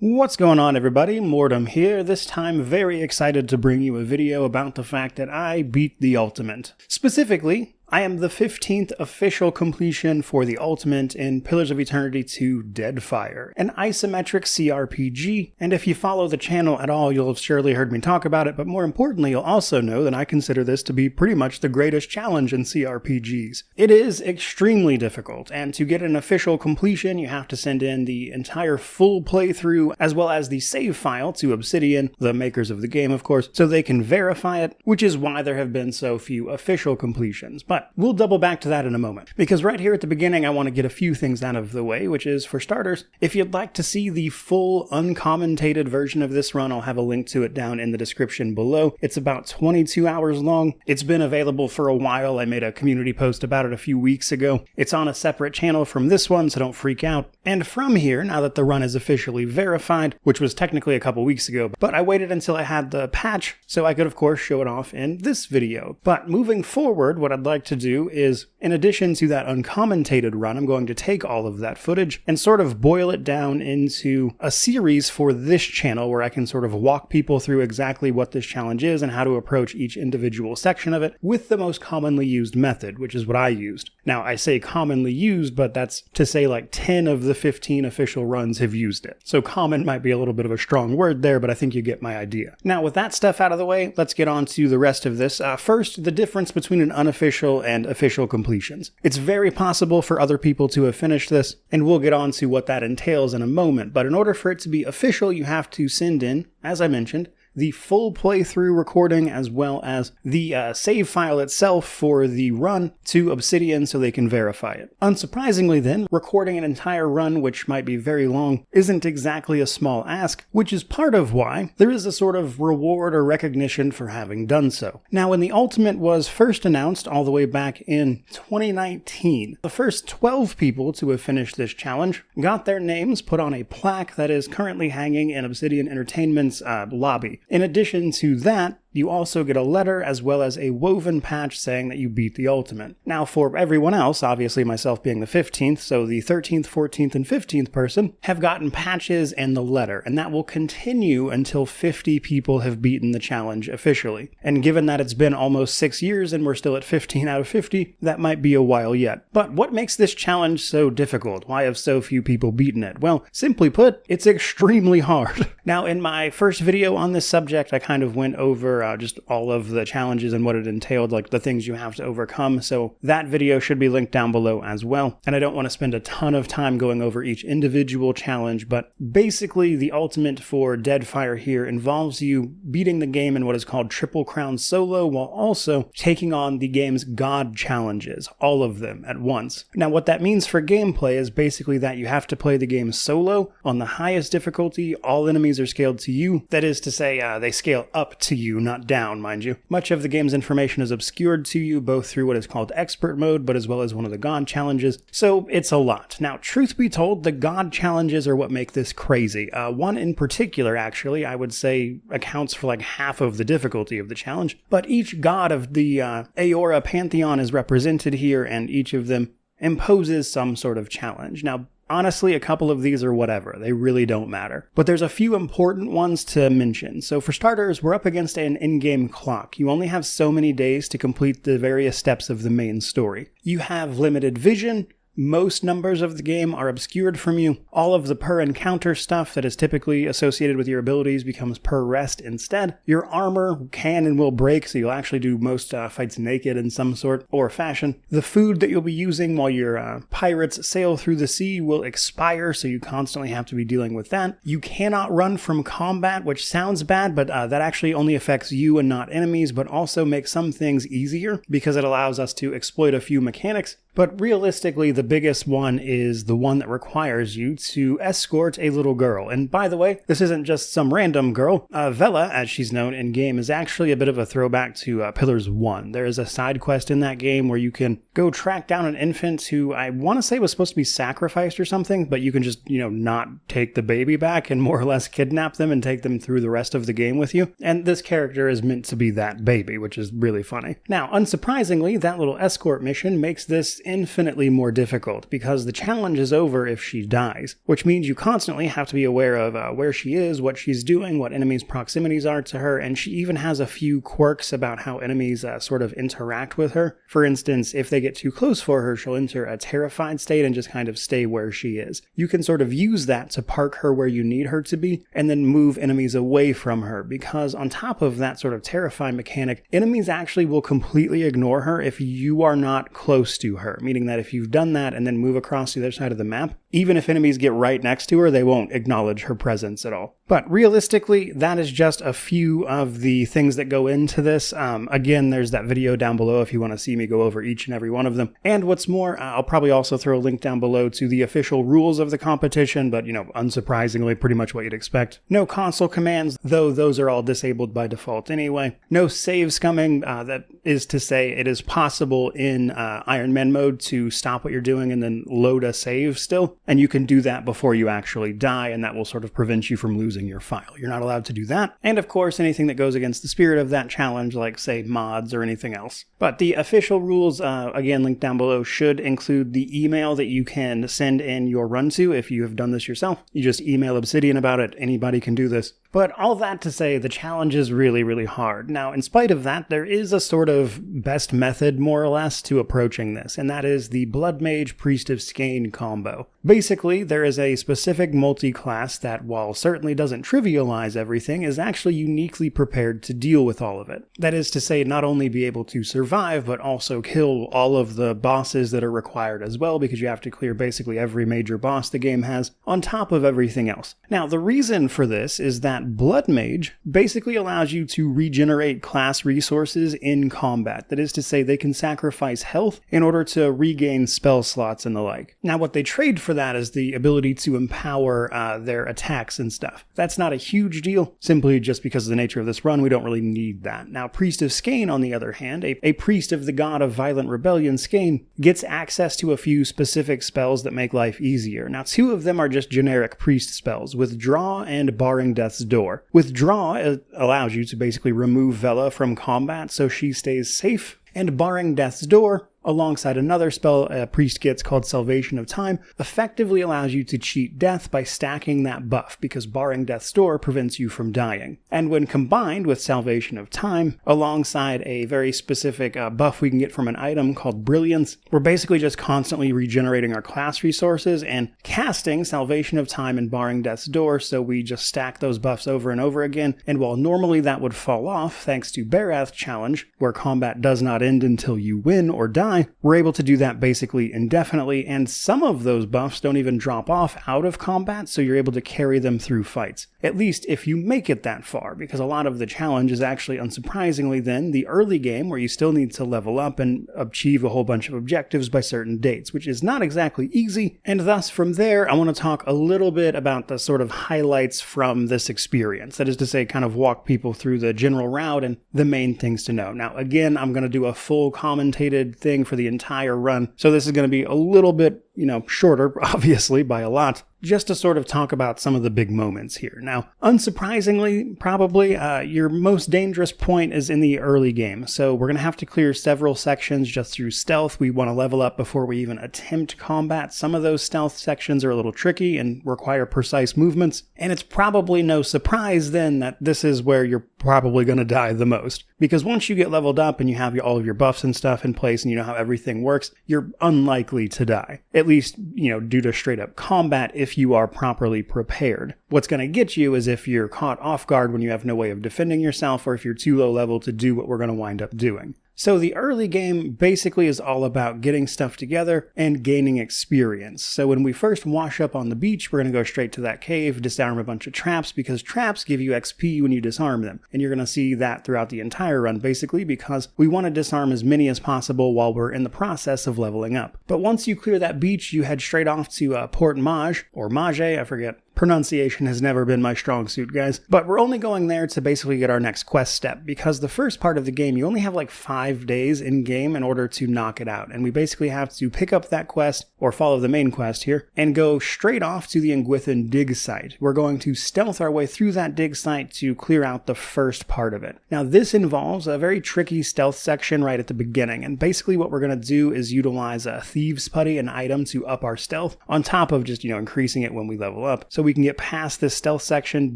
What's going on, everybody? Mortem here, this time very excited to bring you a video about the fact that I beat the Ultimate. Specifically, I am the 15th official completion for the Ultimate in Pillars of Eternity 2 Deadfire, an isometric CRPG, and if you follow the channel at all, you'll have surely heard me talk about it, but more importantly, you'll also know that I consider this to be pretty much the greatest challenge in CRPGs. It is extremely difficult, and to get an official completion, you have to send in the entire full playthrough, as well as the save file to Obsidian, the makers of the game, of course, so they can verify it, which is why there have been so few official completions. But we'll double back to that in a moment, because right here at the beginning I want to get a few things out of the way, which is, for starters, if you'd like to see the full uncommentated version of this run, I'll have a link to it down in the description below. It's about 22 hours long. It's been available for a while. I made a community post about it a few weeks ago. It's on a separate channel from this one, so don't freak out. And from here, now that the run is officially verified, which was technically a couple weeks ago, but I waited until I had the patch so I could of course show it off in this video. But moving forward, what I'd like to do is, in addition to that uncommentated run, I'm going to take all of that footage and sort of boil it down into a series for this channel where I can sort of walk people through exactly what this challenge is and how to approach each individual section of it with the most commonly used method, which is what I used. Now, I say commonly used, but that's to say like 10 of the 15 official runs have used it. So common might be a little bit of a strong word there, but I think you get my idea. Now, with that stuff out of the way, let's get on to the rest of this. First, the difference between an unofficial and official completions. It's very possible for other people to have finished this, and we'll get on to what that entails in a moment, but in order for it to be official, you have to send in, as I mentioned, the full playthrough recording as well as the save file itself for the run to Obsidian so they can verify it. Unsurprisingly then, recording an entire run, which might be very long, isn't exactly a small ask, which is part of why there is a sort of reward or recognition for having done so. Now, when the Ultimate was first announced all the way back in 2019, the first 12 people to have finished this challenge got their names put on a plaque that is currently hanging in Obsidian Entertainment's lobby. In addition to that, you also get a letter as well as a woven patch saying that you beat the Ultimate. Now, for everyone else, obviously myself being the 15th, so the 13th, 14th, and 15th person have gotten patches and the letter, and that will continue until 50 people have beaten the challenge officially. And given that it's been almost 6 years and we're still at 15 out of 50, that might be a while yet. But what makes this challenge so difficult? Why have so few people beaten it? Well, simply put, it's extremely hard. Now, in my first video on this subject, I kind of went over just all of the challenges and what it entailed, like the things you have to overcome, so that video should be linked down below as well. And I don't want to spend a ton of time going over each individual challenge, but basically the Ultimate for Deadfire here involves you beating the game in what is called Triple Crown Solo, while also taking on the game's God challenges, all of them at once. Now, what that means for gameplay is basically that you have to play the game solo on the highest difficulty. All enemies are scaled to you. That is to say, they scale up to you, not down, mind you. Much of the game's information is obscured to you, both through what is called expert mode, but as well as one of the God challenges, so it's a lot. Now, truth be told, the God challenges are what make this crazy. One in particular, actually, I would say accounts for like half of the difficulty of the challenge, but each God of the Aora pantheon is represented here, and each of them imposes some sort of challenge. Now, honestly, a couple of these are whatever. They really don't matter. But there's a few important ones to mention. So for starters, we're up against an in-game clock. You only have so many days to complete the various steps of the main story. You have limited vision. Most numbers of the game are obscured from you. All of the per encounter stuff that is typically associated with your abilities becomes per rest instead. Your armor can and will break, so you'll actually do most fights naked in some sort or fashion. The food that you'll be using while your pirates sail through the sea will expire, so you constantly have to be dealing with that. You cannot run from combat, which sounds bad, but that actually only affects you and not enemies, but also makes some things easier because it allows us to exploit a few mechanics. But realistically, the biggest one is the one that requires you to escort a little girl. And by the way, this isn't just some random girl. Vela, as she's known in-game, is actually a bit of a throwback to Pillars 1. There is a side quest in that game where you can go track down an infant who I want to say was supposed to be sacrificed or something, but you can just, not take the baby back and more or less kidnap them and take them through the rest of the game with you. And this character is meant to be that baby, which is really funny. Now, unsurprisingly, that little escort mission makes this infinitely more difficult because the challenge is over if she dies, which means you constantly have to be aware of where she is, what she's doing, what enemies' proximities are to her, and she even has a few quirks about how enemies sort of interact with her. For instance, if they get too close for her, she'll enter a terrified state and just kind of stay where she is. You can sort of use that to park her where you need her to be, and then move enemies away from her, because on top of that sort of terrifying mechanic, enemies actually will completely ignore her if you are not close to her, meaning that if you've done that and then move across the other side of the map, even if enemies get right next to her, they won't acknowledge her presence at all. But realistically, that is just a few of the things that go into this. Again, there's that video down below if you want to see me go over each and every one of them. And what's more, I'll probably also throw a link down below to the official rules of the competition, but unsurprisingly, pretty much what you'd expect. No console commands, though those are all disabled by default anyway. No save scumming, that is to say it is possible in Iron Man mode to stop what you're doing and then load a save still. And you can do that before you actually die, and that will sort of prevent you from losing your file. You're not allowed to do that. And of course, anything that goes against the spirit of that challenge, like say mods or anything else. But the official rules, again, linked down below, should include the email that you can send in your run to if you have done this yourself. You just email Obsidian about it. Anybody can do this. But all that to say, the challenge is really, really hard. Now, in spite of that, there is a sort of best method, more or less, to approaching this, and that is the Blood Mage Priest of Skane combo. Basically, there is a specific multi-class that, while certainly doesn't trivialize everything, is actually uniquely prepared to deal with all of it. That is to say, not only be able to survive, but also kill all of the bosses that are required as well, because you have to clear basically every major boss the game has, on top of everything else. Now, the reason for this is that Blood Mage basically allows you to regenerate class resources in combat. That is to say, they can sacrifice health in order to regain spell slots and the like. Now, what they trade for that is the ability to empower their attacks and stuff. That's not a huge deal, simply just because of the nature of this run, we don't really need that. Now, Priest of Skane, on the other hand, a priest of the god of violent rebellion, Skane, gets access to a few specific spells that make life easier. Now, two of them are just generic priest spells, Withdraw and Barring Death's Door. Withdraw allows you to basically remove Vela from combat so she stays safe, and Barring Death's Door, alongside another spell a priest gets called Salvation of Time, effectively allows you to cheat death by stacking that buff, because Barring Death's Door prevents you from dying. And when combined with Salvation of Time, alongside a very specific buff we can get from an item called Brilliance, we're basically just constantly regenerating our class resources and casting Salvation of Time and Barring Death's Door, so we just stack those buffs over and over again, and while normally that would fall off thanks to Barath's challenge, where combat does not end until you win or die, we're able to do that basically indefinitely, and some of those buffs don't even drop off out of combat, so you're able to carry them through fights. At least if you make it that far, because a lot of the challenge is actually, unsurprisingly then, the early game where you still need to level up and achieve a whole bunch of objectives by certain dates, which is not exactly easy, and thus from there I want to talk a little bit about the sort of highlights from this experience. That is to say, kind of walk people through the general route and the main things to know. Now again, I'm going to do a full commentated thing for the entire run, so this is going to be a little bit, shorter, obviously, by a lot, just to sort of talk about some of the big moments here. Now, unsurprisingly, probably, your most dangerous point is in the early game, so we're going to have to clear several sections just through stealth. We want to level up before we even attempt combat. Some of those stealth sections are a little tricky and require precise movements, and it's probably no surprise then that this is where you're probably going to die the most, because once you get leveled up and you have all of your buffs and stuff in place and you know how everything works, you're unlikely to die. At least, due to straight up combat if you are properly prepared. What's going to get you is if you're caught off guard when you have no way of defending yourself, or if you're too low level to do what we're going to wind up doing. So the early game basically is all about getting stuff together and gaining experience. So when we first wash up on the beach, we're going to go straight to that cave, disarm a bunch of traps, because traps give you XP when you disarm them. And you're going to see that throughout the entire run, basically, because we want to disarm as many as possible while we're in the process of leveling up. But once you clear that beach, you head straight off to Port Mage, or Mage, I forget. Pronunciation has never been my strong suit, guys. But we're only going there to basically get our next quest step, because the first part of the game, you only have like 5 days in game in order to knock it out. And we basically have to pick up that quest, or follow the main quest here, and go straight off to the Engwithan dig site. We're going to stealth our way through that dig site to clear out the first part of it. Now this involves a very tricky stealth section right at the beginning, and basically what we're going to do is utilize a Thieves' Putty, an item, to up our stealth, on top of just, increasing it when we level up, so we can get past this stealth section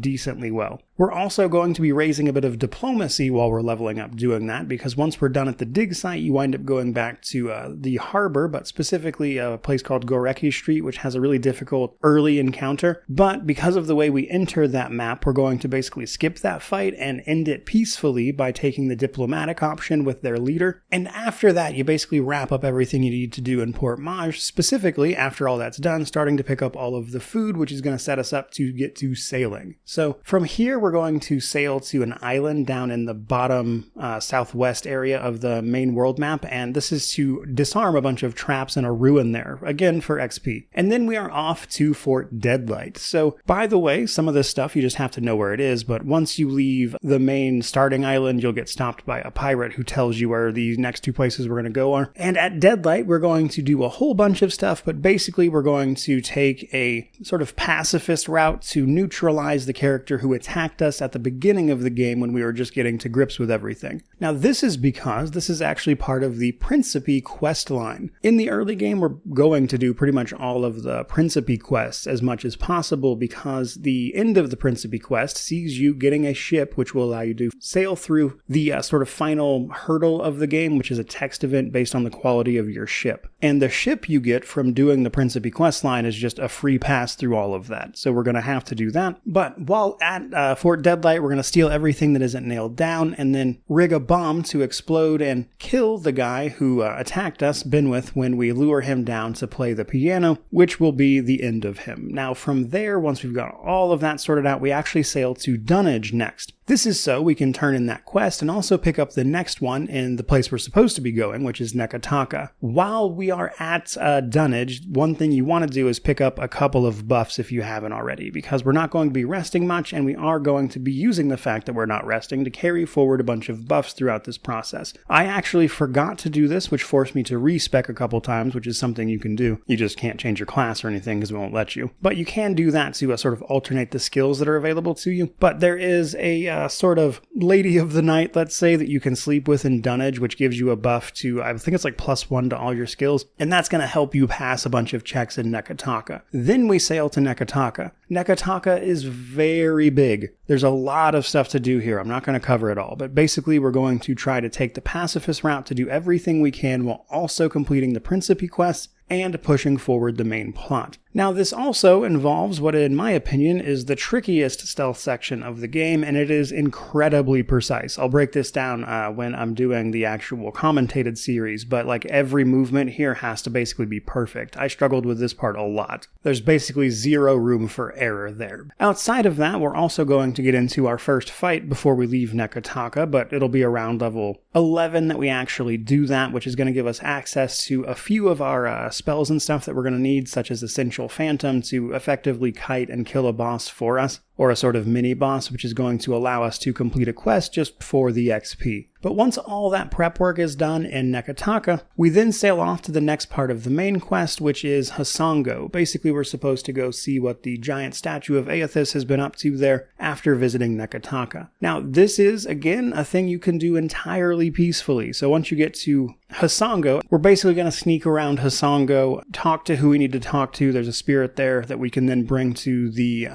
decently well. We're also going to be raising a bit of diplomacy while we're leveling up doing that, because once we're done at the dig site, you wind up going back to the harbor, but specifically a place called Goreki Street, which has a really difficult early encounter. But because of the way we enter that map, we're going to basically skip that fight and end it peacefully by taking the diplomatic option with their leader. And after that, you basically wrap up everything you need to do in Port Maj, specifically after all that's done, starting to pick up all of the food, which is going to set us up to get to sailing. So from here, we're going to sail to an island down in the bottom southwest area of the main world map, and this is to disarm a bunch of traps in a ruin there, again for XP. And then we are off to Fort Deadlight. So by the way, some of this stuff you just have to know where it is, but once you leave the main starting island, you'll get stopped by a pirate who tells you where the next 2 places we're going to go are. And at Deadlight, we're going to do a whole bunch of stuff, but basically we're going to take a sort of pacifist route to neutralize the character who attacked us at the beginning of the game when we were just getting to grips with everything. Now this is because this is actually part of the Principe quest line. In the early game, we're going to do pretty much all of the Principe quests as much as possible, because the end of the Principe quest sees you getting a ship which will allow you to sail through the sort of final hurdle of the game, which is a text event based on the quality of your ship. And the ship you get from doing the Principe quest line is just a free pass through all of that. So we're going to have to do that. But while at Fort Deadlight, we're going to steal everything that isn't nailed down and then rig a bomb to explode and kill the guy who attacked us, Benwith, when we lure him down to play the piano, which will be the end of him. Now from there, once we've got all of that sorted out, we actually sail to Dunnage next. This is so we can turn in that quest and also pick up the next one in the place we're supposed to be going, which is Nekataka. While we are at Dunnage, one thing you want to do is pick up a couple of buffs if you haven't already, because we're not going to be resting much, and we are going to be using the fact that we're not resting to carry forward a bunch of buffs throughout this process. I actually forgot to do this, which forced me to respec a couple times, which is something you can do. You just can't change your class or anything because it won't let you. But you can do that to sort of alternate the skills that are available to you. But there is a sort of Lady of the Night, let's say, that you can sleep with in Dunnage, which gives you a buff to, I think it's like +1 to all your skills, and that's going to help you pass a bunch of checks in Nekataka. Then we sail to Nekataka. Nekataka is very big. There's a lot of stuff to do here. I'm not going to cover it all, but basically we're going to try to take the pacifist route to do everything we can while also completing the Principe quests and pushing forward the main plot. Now this also involves what, in my opinion, is the trickiest stealth section of the game, and it is incredibly precise. I'll break this down when I'm doing the actual commentated series, but like every movement here has to basically be perfect. I struggled with this part a lot. There's basically zero room for error there. Outside of that, we're also going to get into our first fight before we leave Nekataka, but it'll be around level 11 that we actually do that, which is going to give us access to a few of our spells and stuff that we're going to need, such as Essential Phantom, to effectively kite and kill a boss for us, or a sort of mini boss, which is going to allow us to complete a quest just for the XP. But once all that prep work is done in Nekataka, we then sail off to the next part of the main quest, which is Hasango. Basically, we're supposed to go see what the giant statue of Aethys has been up to there after visiting Nekataka. Now, this is, again, a thing you can do entirely peacefully. So once you get to Hasango, we're basically going to sneak around Hasango, talk to who we need to talk to. There's a spirit there that we can then bring to the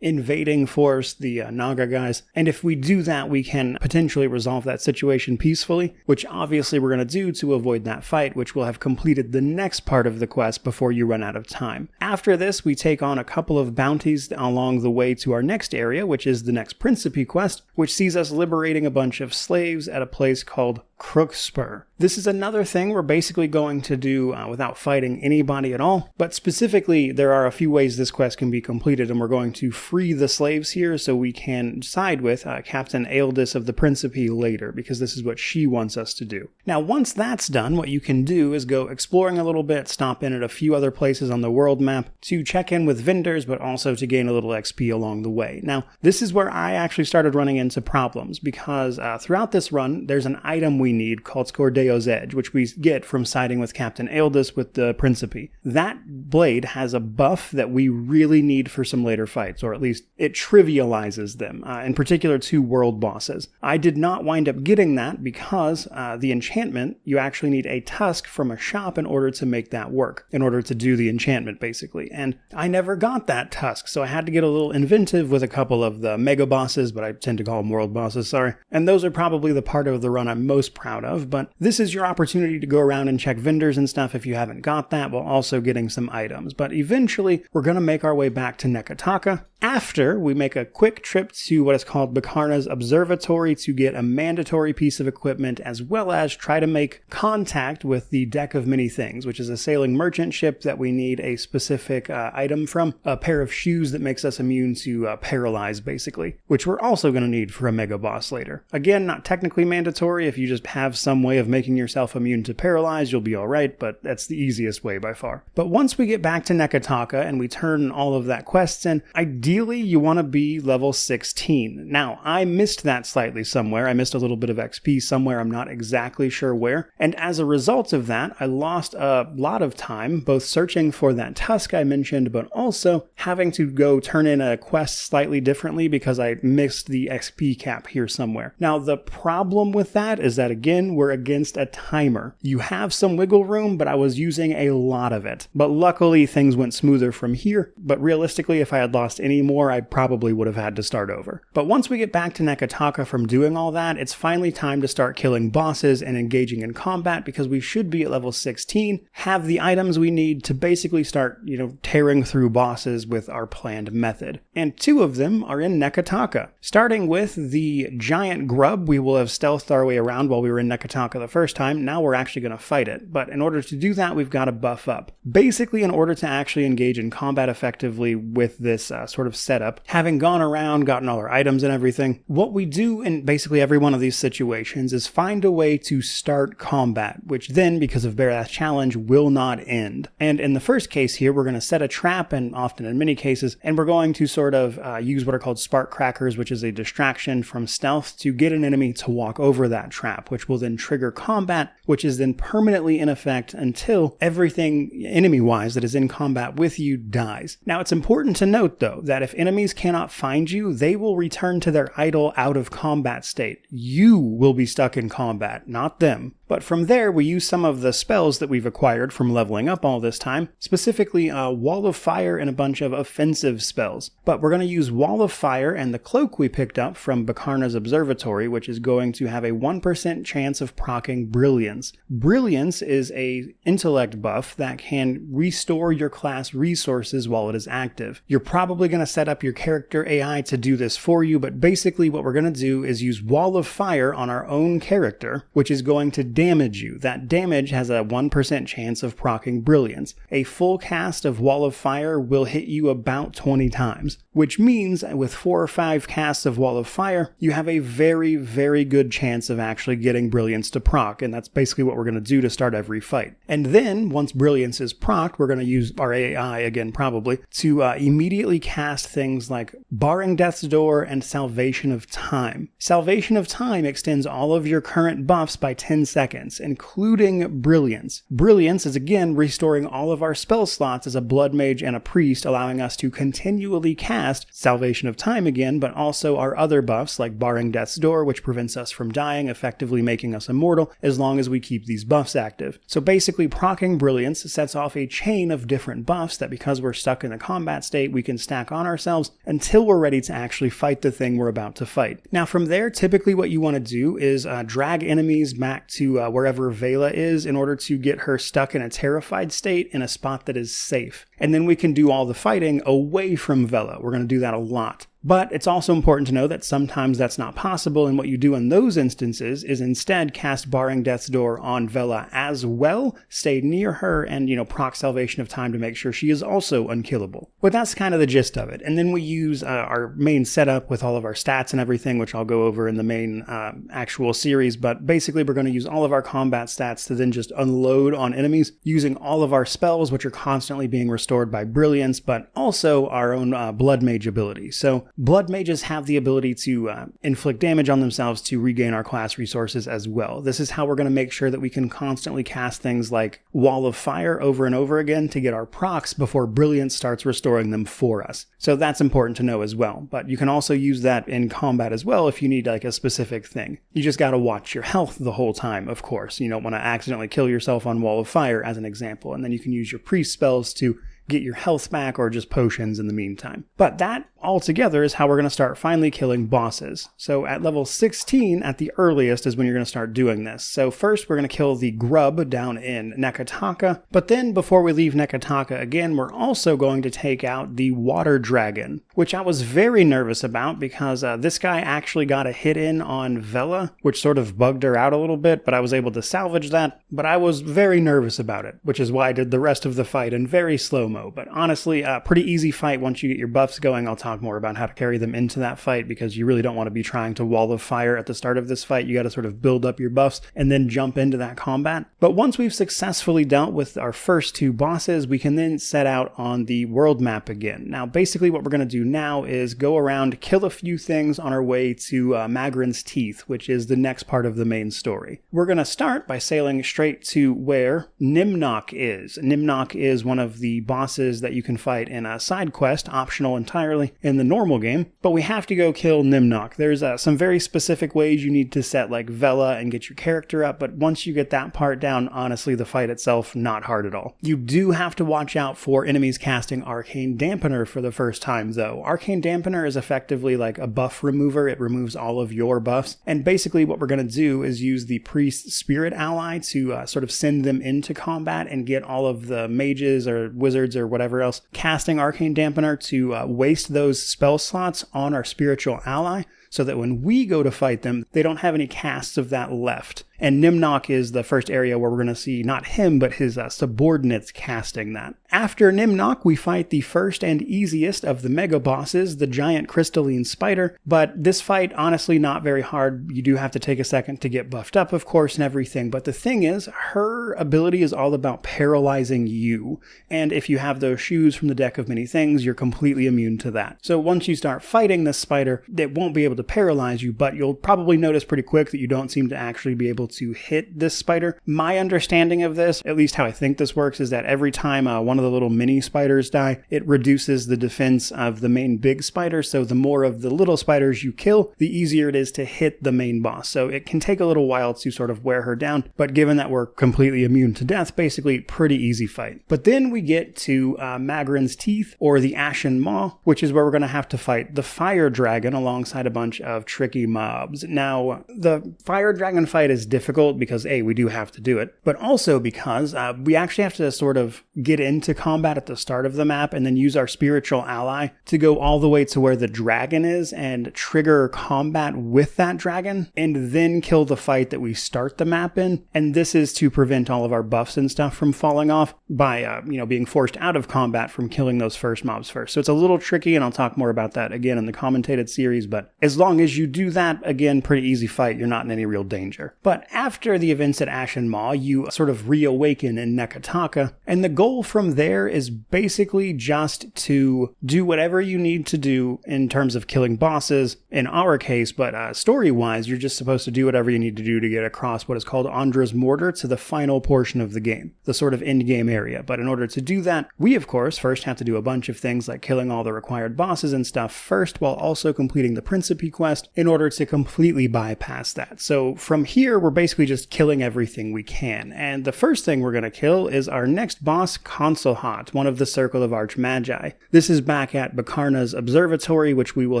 invading force, the Naga guys. And if we do that, we can potentially resolve that situation peacefully, which obviously we're going to do to avoid that fight, which will have completed the next part of the quest before you run out of time. After this, we take on a couple of bounties along the way to our next area, which is the next Principe quest, which sees us liberating a bunch of slaves at a place called Crook Spur. This is another thing we're basically going to do without fighting anybody at all, but specifically there are a few ways this quest can be completed, and we're going to free the slaves here so we can side with Captain Aeldis of the Principe later, because this is what she wants us to do. Now once that's done, what you can do is go exploring a little bit, stop in at a few other places on the world map to check in with vendors, but also to gain a little XP along the way. Now this is where I actually started running into problems, because throughout this run there's an item we need called Scordeo's Edge, which we get from siding with Captain Aeldis with the Principe. That blade has a buff that we really need for some later fights, or at least it trivializes them, in particular 2 world bosses. I did not wind up getting that because the enchantment, you actually need a tusk from a shop in order to make that work, in order to do the enchantment basically, and I never got that tusk, so I had to get a little inventive with a couple of the mega bosses, but I tend to call them world bosses, sorry, and those are probably the part of the run I'm most proud of, but this is your opportunity to go around and check vendors and stuff if you haven't got that, while also getting some items. But eventually we're going to make our way back to Nekataka after we make a quick trip to what is called Bakarna's Observatory to get a mandatory piece of equipment, as well as try to make contact with the Deck of Many Things, which is a sailing merchant ship that we need a specific item from, a pair of shoes that makes us immune to paralyze basically, which we're also going to need for a mega boss later. Again, not technically mandatory. If you just have some way of making yourself immune to paralyze, you'll be alright, but that's the easiest way by far. But once we get back to Nekataka and we turn all of that quests in, ideally you want to be level 16. Now, I missed that slightly somewhere. I missed a little bit of XP somewhere, I'm not exactly sure where, and as a result of that, I lost a lot of time both searching for that tusk I mentioned, but also having to go turn in a quest slightly differently because I missed the XP cap here somewhere. Now, the problem with that is that, again, we're against a timer. You have some wiggle room, but I was using a lot of it. But luckily, things went smoother from here. But realistically, if I had lost any more, I probably would have had to start over. But once we get back to Nekataka from doing all that, it's finally time to start killing bosses and engaging in combat, because we should be at level 16, have the items we need to basically start, tearing through bosses with our planned method. And 2 of them are in Nekataka. Starting with the giant grub we will have stealthed our way around while we were in Nekataka the first time. Now we're actually going to fight it, but in order to do that we've got to buff up. Basically, in order to actually engage in combat effectively with this sort of setup, having gone around, gotten all our items and everything, what we do in basically every one of these situations is find a way to start combat, which then, because of Barath's challenge, will not end. And in the first case here, we're going to set a trap, and often in many cases, and we're going to sort of use what are called spark crackers, which is a distraction from stealth, to get an enemy to walk over that trap, which will then trigger combat, which is then permanently in effect until everything enemy-wise that is in combat with you dies. Now, it's important to note, though, that if enemies cannot find you, they will return to their idle out of combat state. You will be stuck in combat, not them. But from there, we use some of the spells that we've acquired from leveling up all this time, specifically Wall of Fire and a bunch of offensive spells. But we're going to use Wall of Fire and the cloak we picked up from Bakarna's Observatory, which is going to have a 1% chance of proccing Brilliance. Brilliance is a intellect buff that can restore your class resources while it is active. You're probably going to set up your character AI to do this for you, but basically what we're going to do is use Wall of Fire on our own character, which is going to damage you. That damage has a 1% chance of proccing Brilliance. A full cast of Wall of Fire will hit you about 20 times, which means with 4 or 5 casts of Wall of Fire, you have a very, very good chance of actually getting Brilliance to proc, and that's basically what we're going to do to start every fight. And then, once Brilliance is procced, we're going to use our AI again probably, to immediately cast things like Barring Death's Door and Salvation of Time. Salvation of Time extends all of your current buffs by 10 seconds, including Brilliance. Brilliance is again restoring all of our spell slots as a blood mage and a priest, allowing us to continually cast Salvation of Time again, but also our other buffs like Barring Death's Door, which prevents us from dying, effectively making us immortal as long as we keep these buffs active. So basically, proccing Brilliance sets off a chain of different buffs that, because we're stuck in the combat state, we can stack on ourselves until we're ready to actually fight the thing we're about to fight. Now from there, typically what you want to do is drag enemies back to wherever Vela is in order to get her stuck in a terrified state in a spot that is safe. And then we can do all the fighting away from Vela. We're going to do that a lot. But it's also important to know that sometimes that's not possible, and what you do in those instances is instead cast Barring Death's Door on Vela as well, stay near her, and, proc Salvation of Time to make sure she is also unkillable. But that's kind of the gist of it. And then we use our main setup with all of our stats and everything, which I'll go over in the main actual series, but basically we're going to use all of our combat stats to then just unload on enemies, using all of our spells, which are constantly being restored by Brilliance, but also our own Blood Mage ability. So Blood Mages have the ability to inflict damage on themselves to regain our class resources as well. This is how we're going to make sure that we can constantly cast things like Wall of Fire over and over again to get our procs before Brilliance starts restoring them for us. So that's important to know as well. But you can also use that in combat as well if you need like a specific thing. You just got to watch your health the whole time, of course. You don't want to accidentally kill yourself on Wall of Fire as an example. And then you can use your priest spells to get your health back or just potions in the meantime. But that altogether is how we're going to start finally killing bosses. So at level 16 at the earliest is when you're going to start doing this. So first we're going to kill the grub down in Nekataka, but then before we leave Nekataka again, we're also going to take out the water dragon, which I was very nervous about because this guy actually got a hit in on Vela, which sort of bugged her out a little bit, but I was able to salvage that. But I was very nervous about it, which is why I did the rest of the fight in very slow-mo. But honestly, a pretty easy fight once you get your buffs going. I'll talk more about how to carry them into that fight because you really don't want to be trying to Wall of Fire at the start of this fight. You got to sort of build up your buffs and then jump into that combat. But once we've successfully dealt with our first two bosses, we can then set out on the world map again. Now, basically what we're going to do now is go around, kill a few things on our way to Magrin's Teeth, which is the next part of the main story. We're going to start by sailing straight to where Nimnok is. Nimnok is one of the bosses that you can fight in a side quest, optional entirely in the normal game, but we have to go kill Nimnok. There's some very specific ways you need to set like Vela and get your character up, but once you get that part down, honestly, the fight itself, not hard at all. You do have to watch out for enemies casting Arcane Dampener for the first time, though. Arcane Dampener is effectively like a buff remover. It removes all of your buffs, and basically what we're going to do is use the Priest Spirit ally to sort of send them into combat and get all of the mages or wizards or whatever else casting Arcane Dampener to waste those spell slots on our spiritual ally, so that when we go to fight them, they don't have any casts of that left. And Nimnok is the first area where we're going to see not him, but his subordinates casting that. After Nimnok, we fight the first and easiest of the mega bosses, the giant crystalline spider. But this fight, honestly, not very hard. You do have to take a second to get buffed up, of course, and everything. But the thing is, her ability is all about paralyzing you. And if you have those shoes from the deck of many things, you're completely immune to that. So once you start fighting this spider, it won't be able to paralyze you, but you'll probably notice pretty quick that you don't seem to actually be able to hit this spider. My understanding of this, at least how I think this works, is that every time one of the little mini spiders die, it reduces the defense of the main big spider, so the more of the little spiders you kill, the easier it is to hit the main boss. So it can take a little while to sort of wear her down, but given that we're completely immune to death, basically pretty easy fight. But then we get to Magrin's Teeth, or the Ashen Maw, which is where we're going to have to fight the Fire Dragon alongside a bunch of tricky mobs. Now, the Fire Dragon fight is difficult because A, we do have to do it, but also because we actually have to sort of get into combat at the start of the map and then use our spiritual ally to go all the way to where the dragon is and trigger combat with that dragon and then kill the fight that we start the map in. And this is to prevent all of our buffs and stuff from falling off by, being forced out of combat from killing those first mobs first. So it's a little tricky, and I'll talk more about that again in the commentated series, but as long as you do that, again, pretty easy fight, you're not in any real danger. But after the events at Ashen Maw, you sort of reawaken in Nekataka, and the goal from there is basically just to do whatever you need to do in terms of killing bosses, in our case, but story-wise, you're just supposed to do whatever you need to do to get across what is called Andra's Mortar to the final portion of the game, the sort of end-game area. But in order to do that, we, of course, first have to do a bunch of things like killing all the required bosses and stuff first, while also completing the Principe quest in order to completely bypass that. So from here, we're basically just killing everything we can. And the first thing we're going to kill is our next boss, Consulhat, one of the Circle of Archmagi. This is back at Bakarna's observatory, which we will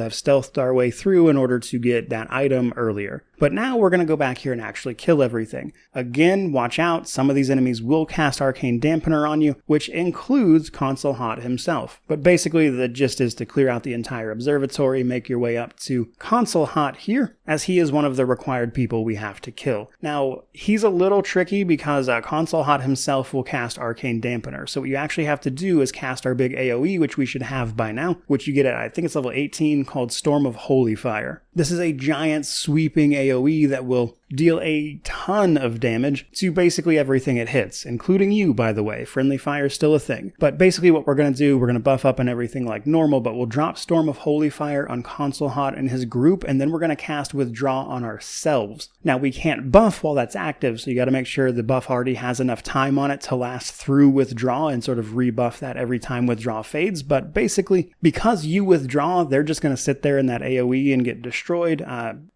have stealthed our way through in order to get that item earlier. But now we're going to go back here and actually kill everything. Again, watch out, some of these enemies will cast Arcane Dampener on you, which includes Consul Hot himself. But basically the gist is to clear out the entire observatory, make your way up to Consul Hot here, as he is one of the required people we have to kill. Now, he's a little tricky because Consul Hot himself will cast Arcane Dampener. So what you actually have to do is cast our big AoE, which we should have by now, which you get at, I think it's level 18, called Storm of Holy Fire. This is a giant sweeping AoE that will deal a ton of damage to basically everything it hits, including you, by the way. Friendly fire is still a thing. But basically what we're going to do, we're going to buff up and everything like normal, but we'll drop Storm of Holy Fire on Consul Hot and his group, and then we're going to cast Withdraw on ourselves. Now, we can't buff while that's active, so you got to make sure the buff already has enough time on it to last through Withdraw and sort of rebuff that every time Withdraw fades. But basically, because you withdraw, they're just going to sit there in that AoE and get destroyed.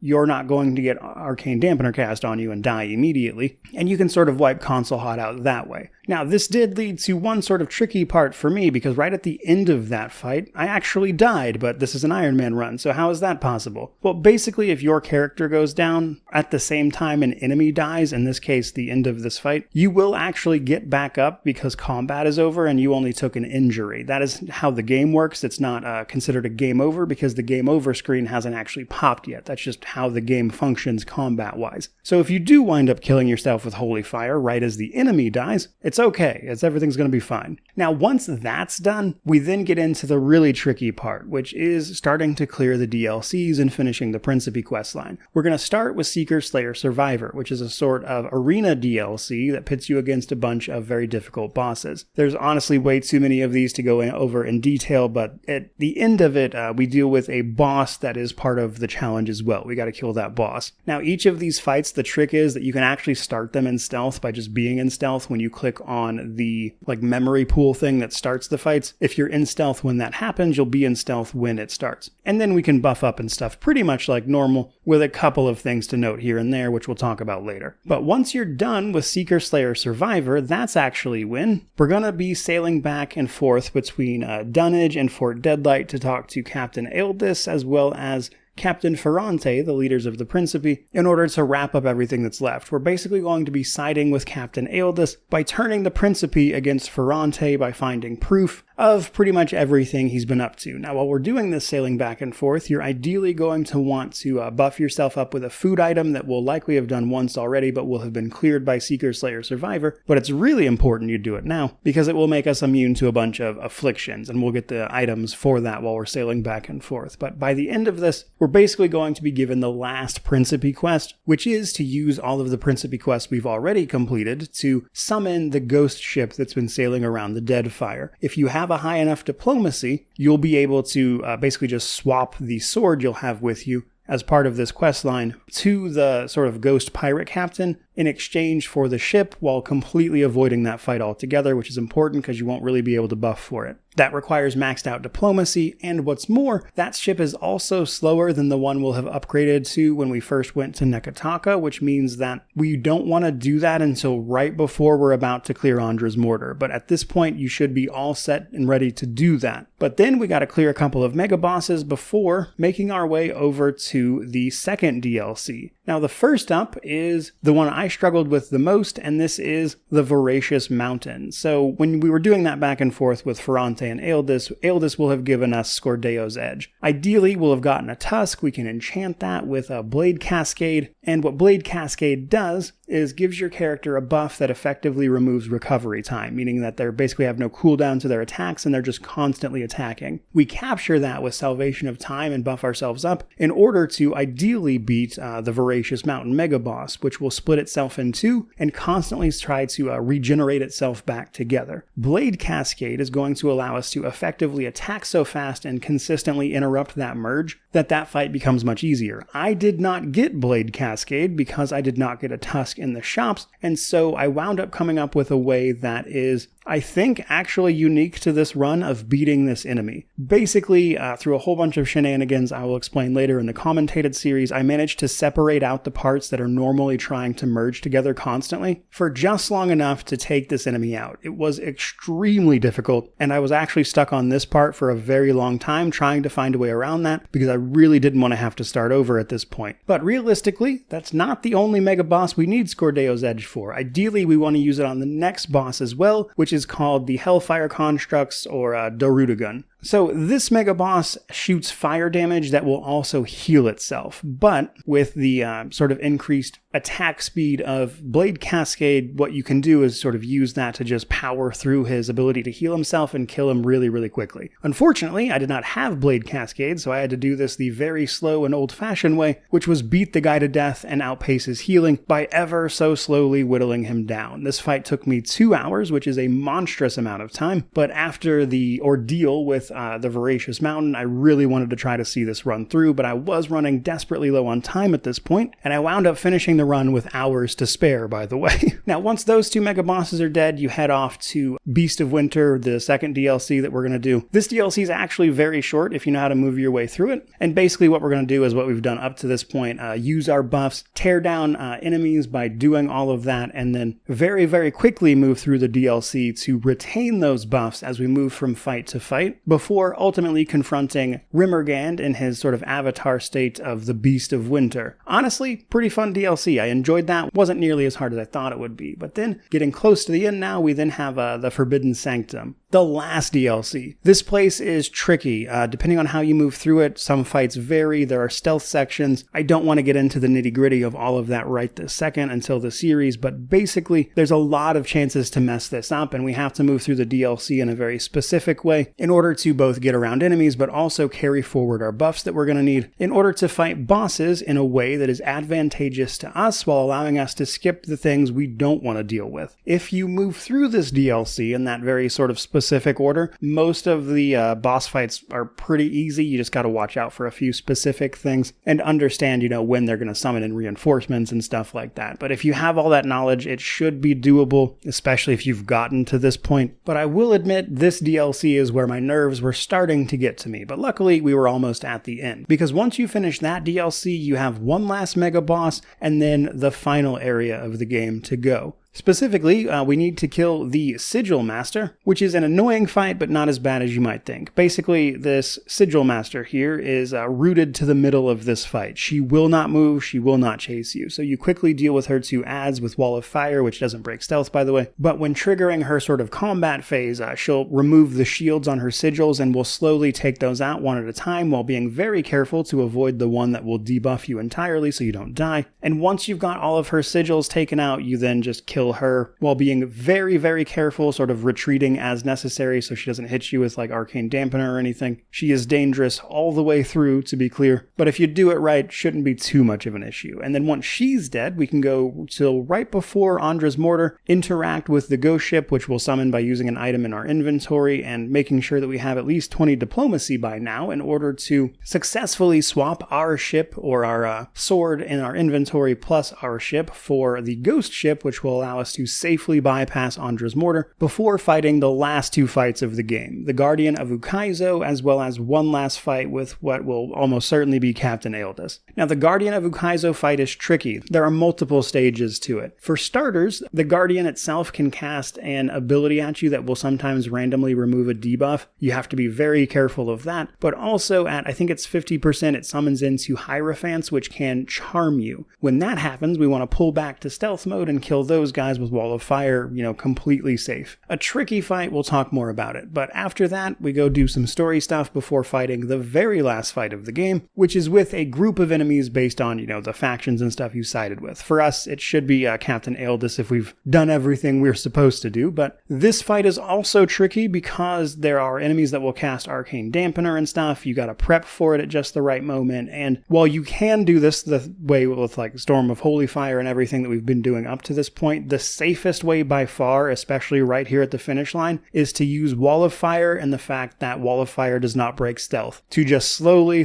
You're not going to get Arcane Dampener cast on you and die immediately, and you can sort of wipe Consul Hot out that way. Now, this did lead to one sort of tricky part for me, because right at the end of that fight, I actually died, but this is an Iron Man run, so how is that possible? Well, basically, if your character goes down at the same time an enemy dies, in this case, the end of this fight, you will actually get back up because combat is over and you only took an injury. That is how the game works. It's not considered a game over because the game over screen hasn't actually popped yet. That's just how the game functions combat-wise. So if you do wind up killing yourself with Holy Fire right as the enemy dies, it's okay. Everything's going to be fine. Now, once that's done, we then get into the really tricky part, which is starting to clear the DLCs and finishing the Principe questline. We're going to start with Seeker Slayer Survivor, which is a sort of arena DLC that pits you against a bunch of very difficult bosses. There's honestly way too many of these to go over in detail, but at the end of it, we deal with a boss that is part of the challenge as well. We got to kill that boss. Now, each of these fights, the trick is that you can actually start them in stealth by just being in stealth when you click on the memory pool thing that starts the fights. If you're in stealth when that happens, you'll be in stealth when it starts. And then we can buff up and stuff pretty much like normal, with a couple of things to note here and there, which we'll talk about later. But once you're done with Seeker Slayer Survivor, that's actually when we're going to be sailing back and forth between Dunnage and Fort Deadlight to talk to Captain Aeldis, as well as Captain Ferrante, the leaders of the Principe, in order to wrap up everything that's left. We're basically going to be siding with Captain Aeldis by turning the Principe against Ferrante by finding proof of pretty much everything he's been up to. Now, while we're doing this sailing back and forth, you're ideally going to want to buff yourself up with a food item that we'll likely have done once already, but will have been cleared by Seeker Slayer Survivor. But it's really important you do it now, because it will make us immune to a bunch of afflictions, and we'll get the items for that while we're sailing back and forth. But by the end of this, we're basically going to be given the last Principe quest, which is to use all of the Principe quests we've already completed to summon the ghost ship that's been sailing around the Deadfire. If you have a high enough diplomacy, you'll be able to basically just swap the sword you'll have with you as part of this quest line to the sort of ghost pirate captain in exchange for the ship, while completely avoiding that fight altogether, which is important because you won't really be able to buff for it. That requires maxed out diplomacy, and what's more, that ship is also slower than the one we'll have upgraded to when we first went to Nekataka, which means that we don't want to do that until right before we're about to clear Andra's Mortar. But at this point, you should be all set and ready to do that. But then we got to clear a couple of mega bosses before making our way over to the second DLC. Now, the first up is the one I struggled with the most, and this is the Voracious Mountain. So when we were doing that back and forth with Ferrante and Aeldis will have given us Scordeo's Edge. Ideally, we'll have gotten a Tusk. We can enchant that with a Blade Cascade, and what Blade Cascade does is gives your character a buff that effectively removes recovery time, meaning that they basically have no cooldown to their attacks and they're just constantly attacking. We capture that with Salvation of Time and buff ourselves up in order to ideally beat the Voracious Mountain Mega Boss, which will split itself in two and constantly try to regenerate itself back together. Blade Cascade is going to allow us to effectively attack so fast and consistently interrupt that merge that fight becomes much easier. I did not get Blade Cascade because I did not get a Tusk in the shops, and so I wound up coming up with a way that is I think actually unique to this run of beating this enemy. Basically, through a whole bunch of shenanigans I will explain later in the commentated series, I managed to separate out the parts that are normally trying to merge together constantly for just long enough to take this enemy out. It was extremely difficult, and I was actually stuck on this part for a very long time trying to find a way around that because I really didn't want to have to start over at this point. But realistically, that's not the only mega boss we need Scordeo's Edge for. Ideally, we want to use it on the next boss as well, which is called the Hellfire Constructs or Darudagun. So this mega boss shoots fire damage that will also heal itself, but with the sort of increased attack speed of Blade Cascade, what you can do is sort of use that to just power through his ability to heal himself and kill him really, really quickly. Unfortunately, I did not have Blade Cascade, so I had to do this the very slow and old-fashioned way, which was beat the guy to death and outpace his healing by ever so slowly whittling him down. This fight took me 2 hours, which is a monstrous amount of time, but after the ordeal with the Voracious Mountain, I really wanted to try to see this run through, but I was running desperately low on time at this point, and I wound up finishing the run with hours to spare, by the way. Now, once those 2 mega bosses are dead, you head off to Beast of Winter, the second DLC that we're going to do. This DLC is actually very short if you know how to move your way through it, and basically what we're going to do is what we've done up to this point, use our buffs, tear down enemies by doing all of that, and then very, very quickly move through the DLC to retain those buffs as we move from fight to fight, before ultimately confronting Rimmergand in his sort of avatar state of the Beast of Winter. Honestly, pretty fun DLC. I enjoyed that. Wasn't nearly as hard as I thought it would be. But then, getting close to the end now, we then have the Forbidden Sanctum. The last DLC. This place is tricky. Depending on how you move through it, some fights vary. There are stealth sections. I don't want to get into the nitty-gritty of all of that right this second until the series, but basically, there's a lot of chances to mess this up, and we have to move through the DLC in a very specific way in order to both get around enemies, but also carry forward our buffs that we're going to need in order to fight bosses in a way that is advantageous to us while allowing us to skip the things we don't want to deal with. If you move through this DLC in that very sort of specific order, most of the boss fights are pretty easy. You just got to watch out for a few specific things and understand, when they're going to summon in reinforcements and stuff like that. But if you have all that knowledge, it should be doable, especially if you've gotten to this point. But I will admit, this DLC is where my nerves were starting to get to me, but luckily we were almost at the end, because once you finish that DLC, you have one last mega boss and then the final area of the game to go. Specifically, we need to kill the Sigil Master, which is an annoying fight, but not as bad as you might think. Basically, this Sigil Master here is rooted to the middle of this fight. She will not move, she will not chase you. So you quickly deal with her 2 adds with Wall of Fire, which doesn't break stealth, by the way. But when triggering her sort of combat phase, she'll remove the shields on her sigils and will slowly take those out one at a time while being very careful to avoid the one that will debuff you entirely so you don't die. And once you've got all of her sigils taken out, you then just kill her while being very, very careful, sort of retreating as necessary so she doesn't hit you with like Arcane Dampener or anything. She is dangerous all the way through, to be clear, but if you do it right, shouldn't be too much of an issue. And then once she's dead, we can go till right before Andra's Mortar, interact with the ghost ship, which we'll summon by using an item in our inventory and making sure that we have at least 20 diplomacy by now in order to successfully swap our ship or our sword in our inventory plus our ship for the ghost ship, which will allow us to safely bypass Andra's Mortar before fighting the last 2 fights of the game, the Guardian of Ukaizo, as well as one last fight with what will almost certainly be Captain Aeldus. Now, the Guardian of Ukaizo fight is tricky. There are multiple stages to it. For starters, the Guardian itself can cast an ability at you that will sometimes randomly remove a debuff. You have to be very careful of that, but also at, I think it's 50%, it summons into Hierophants, which can charm you. When that happens, we want to pull back to stealth mode and kill those guys with Wall of Fire, completely safe. A tricky fight, we'll talk more about it, but after that, we go do some story stuff before fighting the very last fight of the game, which is with a group of enemies based on, the factions and stuff you sided with. For us, it should be Captain Aeldus if we've done everything we're supposed to do, but this fight is also tricky because there are enemies that will cast Arcane Dampener and stuff. You gotta prep for it at just the right moment, and while you can do this the way with like Storm of Holy Fire and everything that we've been doing up to this point, the safest way by far, especially right here at the finish line, is to use Wall of Fire and the fact that Wall of Fire does not break stealth. To just slowly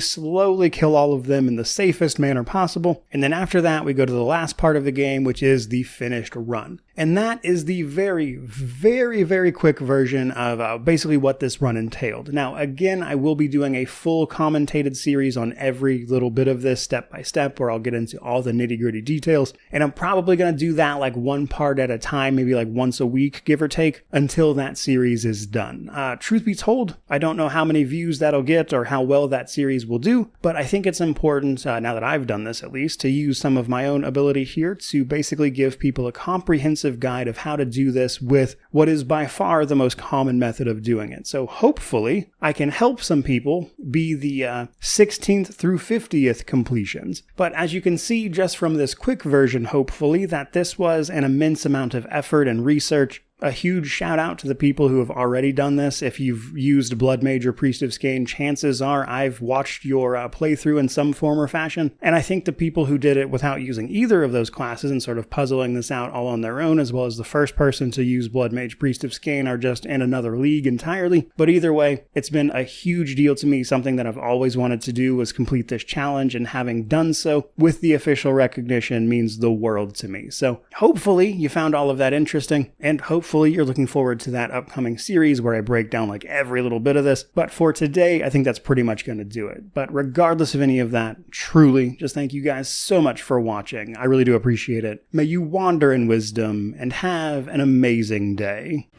kill all of them in the safest manner possible. And then after that, we go to the last part of the game, which is the finished run. And that is the very quick version of basically what this run entailed. Now, again, I will be doing a full commentated series on every little bit of this step by step, where I'll get into all the nitty-gritty details. And I'm probably going to do that like one part at a time, maybe like once a week, give or take, until that series is done. Truth be told, I don't know how many views that'll get or how well that series will do, but I think it's important, now that I've done this at least, to use some of my own ability here to basically give people a comprehensive guide of how to do this with what is by far the most common method of doing it. So hopefully I can help some people be the 16th through 50th completions. But as you can see just from this quick version, hopefully, that this was an immense amount of effort and research. A huge shout out to the people who have already done this. If you've used Blood Mage or Priest of Skain, chances are I've watched your playthrough in some form or fashion. And I think the people who did it without using either of those classes and sort of puzzling this out all on their own, as well as the first person to use Blood Mage, Priest of Skain, are just in another league entirely. But either way, it's been a huge deal to me. Something that I've always wanted to do was complete this challenge, and having done so with the official recognition means the world to me. So hopefully you found all of that interesting, and hopefully you're looking forward to that upcoming series where I break down like every little bit of this. But for today, I think that's pretty much going to do it. But regardless of any of that, truly, just thank you guys so much for watching. I really do appreciate it. May you wander in wisdom and have an amazing day.